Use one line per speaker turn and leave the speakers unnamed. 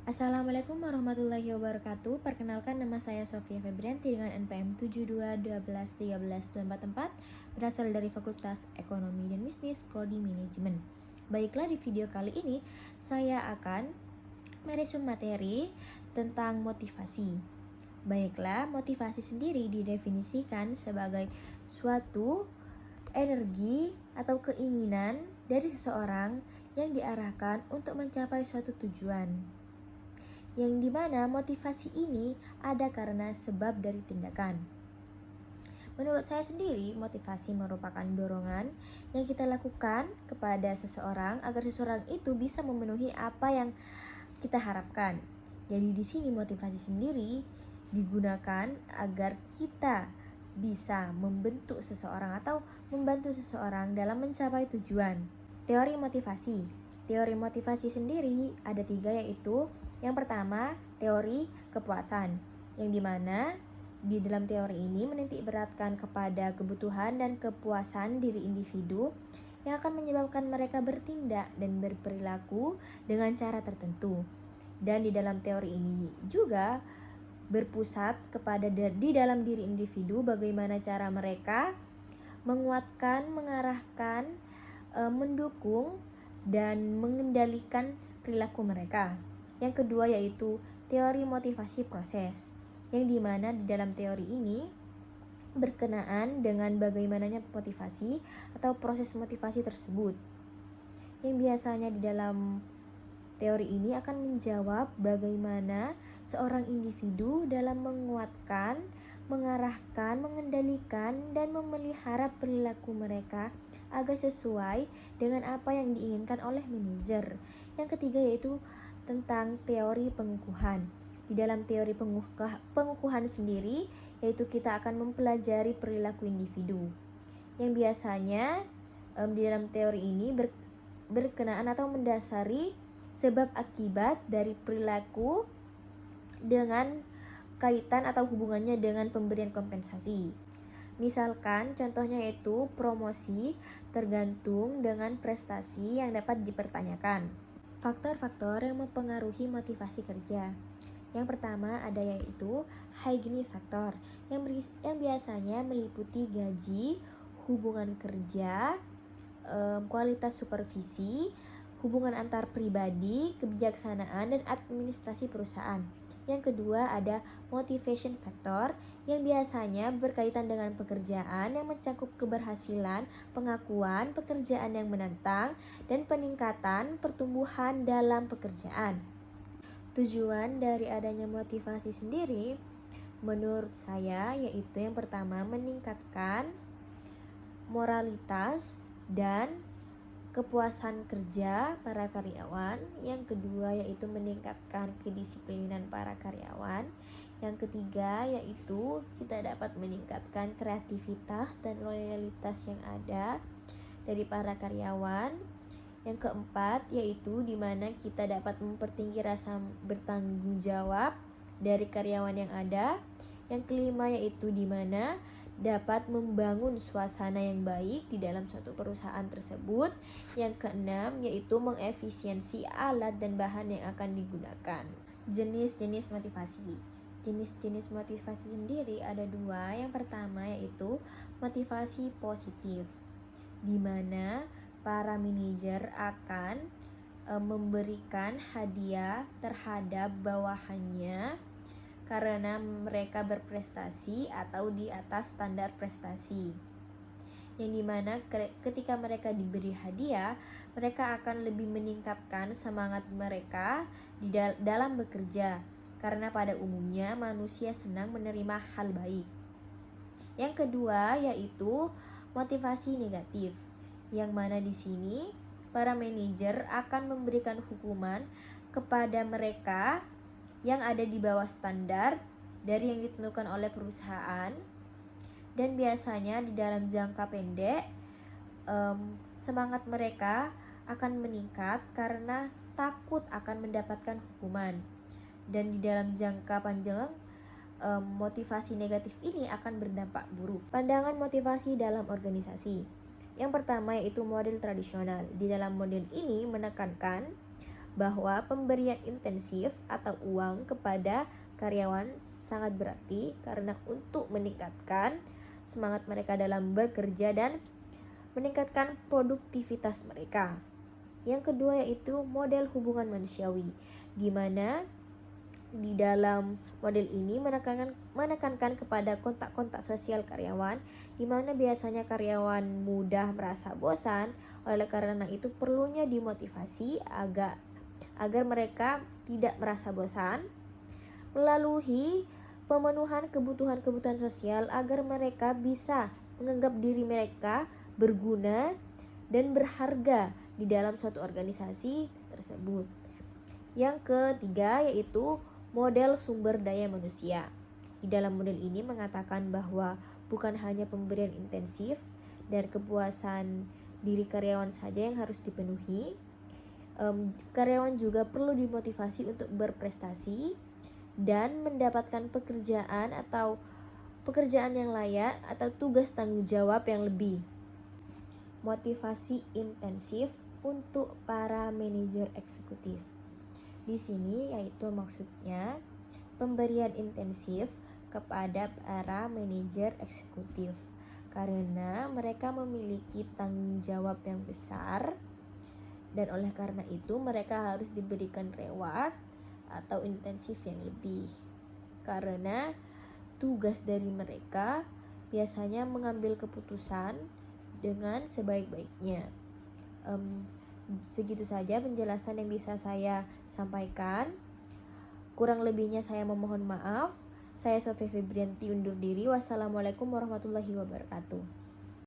Assalamualaikum warahmatullahi wabarakatuh. Perkenalkan, nama saya Sofia Febrianti dengan NPM 72121324, berasal dari Fakultas Ekonomi dan Bisnis Prodi Manajemen. Baiklah, di video kali ini saya akan meresum materi tentang motivasi. Baiklah, motivasi sendiri didefinisikan sebagai suatu energi atau keinginan dari seseorang yang diarahkan untuk mencapai suatu tujuan, yang dimana motivasi ini ada karena sebab dari tindakan. Menurut saya sendiri, motivasi merupakan dorongan yang kita lakukan kepada seseorang agar seseorang itu bisa memenuhi apa yang kita harapkan. Jadi di sini motivasi sendiri digunakan agar kita bisa membentuk seseorang atau membantu seseorang dalam mencapai tujuan. Teori motivasi. Teori motivasi sendiri ada 3, yaitu yang pertama, teori kepuasan, yang dimana di dalam teori ini menitik beratkan kepada kebutuhan dan kepuasan diri individu yang akan menyebabkan mereka bertindak dan berperilaku dengan cara tertentu. Dan di dalam teori ini juga berpusat kepada di dalam diri individu bagaimana cara mereka menguatkan, mengarahkan, mendukung, dan mengendalikan perilaku mereka. Yang kedua yaitu teori motivasi proses, yang dimana di dalam teori ini berkenaan dengan bagaimananya motivasi atau proses motivasi tersebut, yang biasanya di dalam teori ini akan menjawab bagaimana seorang individu dalam menguatkan, mengarahkan, mengendalikan, dan memelihara perilaku mereka agar sesuai dengan apa yang diinginkan oleh manajer. Yang ketiga yaitu tentang teori pengukuhan. Di dalam teori pengukuhan sendiri, yaitu kita akan mempelajari perilaku individu, yang biasanya di dalam teori ini berkenaan atau mendasari sebab akibat dari perilaku dengan kaitan atau hubungannya dengan pemberian kompensasi. Misalkan contohnya yaitu promosi tergantung dengan prestasi yang dapat dipertanyakan. Faktor-faktor yang mempengaruhi motivasi kerja. Yang pertama ada yaitu hygiene factor, yang biasanya meliputi gaji, hubungan kerja, kualitas supervisi, hubungan antar pribadi, kebijaksanaan, dan administrasi perusahaan. Yang kedua ada motivation factor, yang biasanya berkaitan dengan pekerjaan yang mencakup keberhasilan, pengakuan, pekerjaan yang menantang, dan peningkatan pertumbuhan dalam pekerjaan. Tujuan dari adanya motivasi sendiri menurut saya yaitu yang pertama meningkatkan moralitas dan kepuasan kerja para karyawan. Yang kedua yaitu meningkatkan kedisiplinan para karyawan. Yang ketiga yaitu kita dapat meningkatkan kreativitas dan loyalitas yang ada dari para karyawan. Yang keempat yaitu dimana kita dapat mempertinggi rasa bertanggung jawab dari karyawan yang ada. Yang kelima yaitu dimana dapat membangun suasana yang baik di dalam suatu perusahaan tersebut. Yang keenam yaitu mengefisiensi alat dan bahan yang akan digunakan. Jenis-jenis motivasi. Jenis-jenis motivasi sendiri ada 2. Yang pertama yaitu motivasi positif, di mana para manajer akan memberikan hadiah terhadap bawahannya karena mereka berprestasi atau di atas standar prestasi, yang dimana ketika mereka diberi hadiah, mereka akan lebih meningkatkan semangat mereka di dalam bekerja, karena pada umumnya manusia senang menerima hal baik. Yang kedua yaitu motivasi negatif, yang mana di sini para manajer akan memberikan hukuman kepada mereka yang ada di bawah standar dari yang ditentukan oleh perusahaan, dan biasanya di dalam jangka pendek semangat mereka akan meningkat karena takut akan mendapatkan hukuman, dan di dalam jangka panjang motivasi negatif ini akan berdampak buruk. Pandangan motivasi dalam organisasi. Yang pertama yaitu model tradisional. Di dalam model ini menekankan bahwa pemberian intensif atau uang kepada karyawan sangat berarti karena untuk meningkatkan semangat mereka dalam bekerja dan meningkatkan produktivitas mereka. Yang kedua yaitu model hubungan manusiawi, di mana di dalam model ini menekankan kepada kontak-kontak sosial karyawan, di mana biasanya karyawan mudah merasa bosan. Oleh karena itu perlunya dimotivasi agar mereka tidak merasa bosan melalui pemenuhan kebutuhan-kebutuhan sosial agar mereka bisa menganggap diri mereka berguna dan berharga di dalam suatu organisasi tersebut. Yang ketiga yaitu model sumber daya manusia. Di dalam model ini mengatakan bahwa bukan hanya pemberian intensif dan kepuasan diri karyawan saja yang harus dipenuhi. Karyawan juga perlu dimotivasi untuk berprestasi dan mendapatkan pekerjaan yang layak atau tugas tanggung jawab yang lebih. Motivasi intensif untuk para manajer eksekutif. Di sini yaitu maksudnya pemberian intensif kepada para manajer eksekutif karena mereka memiliki tanggung jawab yang besar dan oleh karena itu mereka harus diberikan reward atau intensif yang lebih karena tugas dari mereka biasanya mengambil keputusan dengan sebaik-baiknya. Segitu saja penjelasan yang bisa saya sampaikan. Kurang lebihnya saya memohon maaf. Saya Sofia Febrianti undur diri. Wassalamualaikum warahmatullahi wabarakatuh.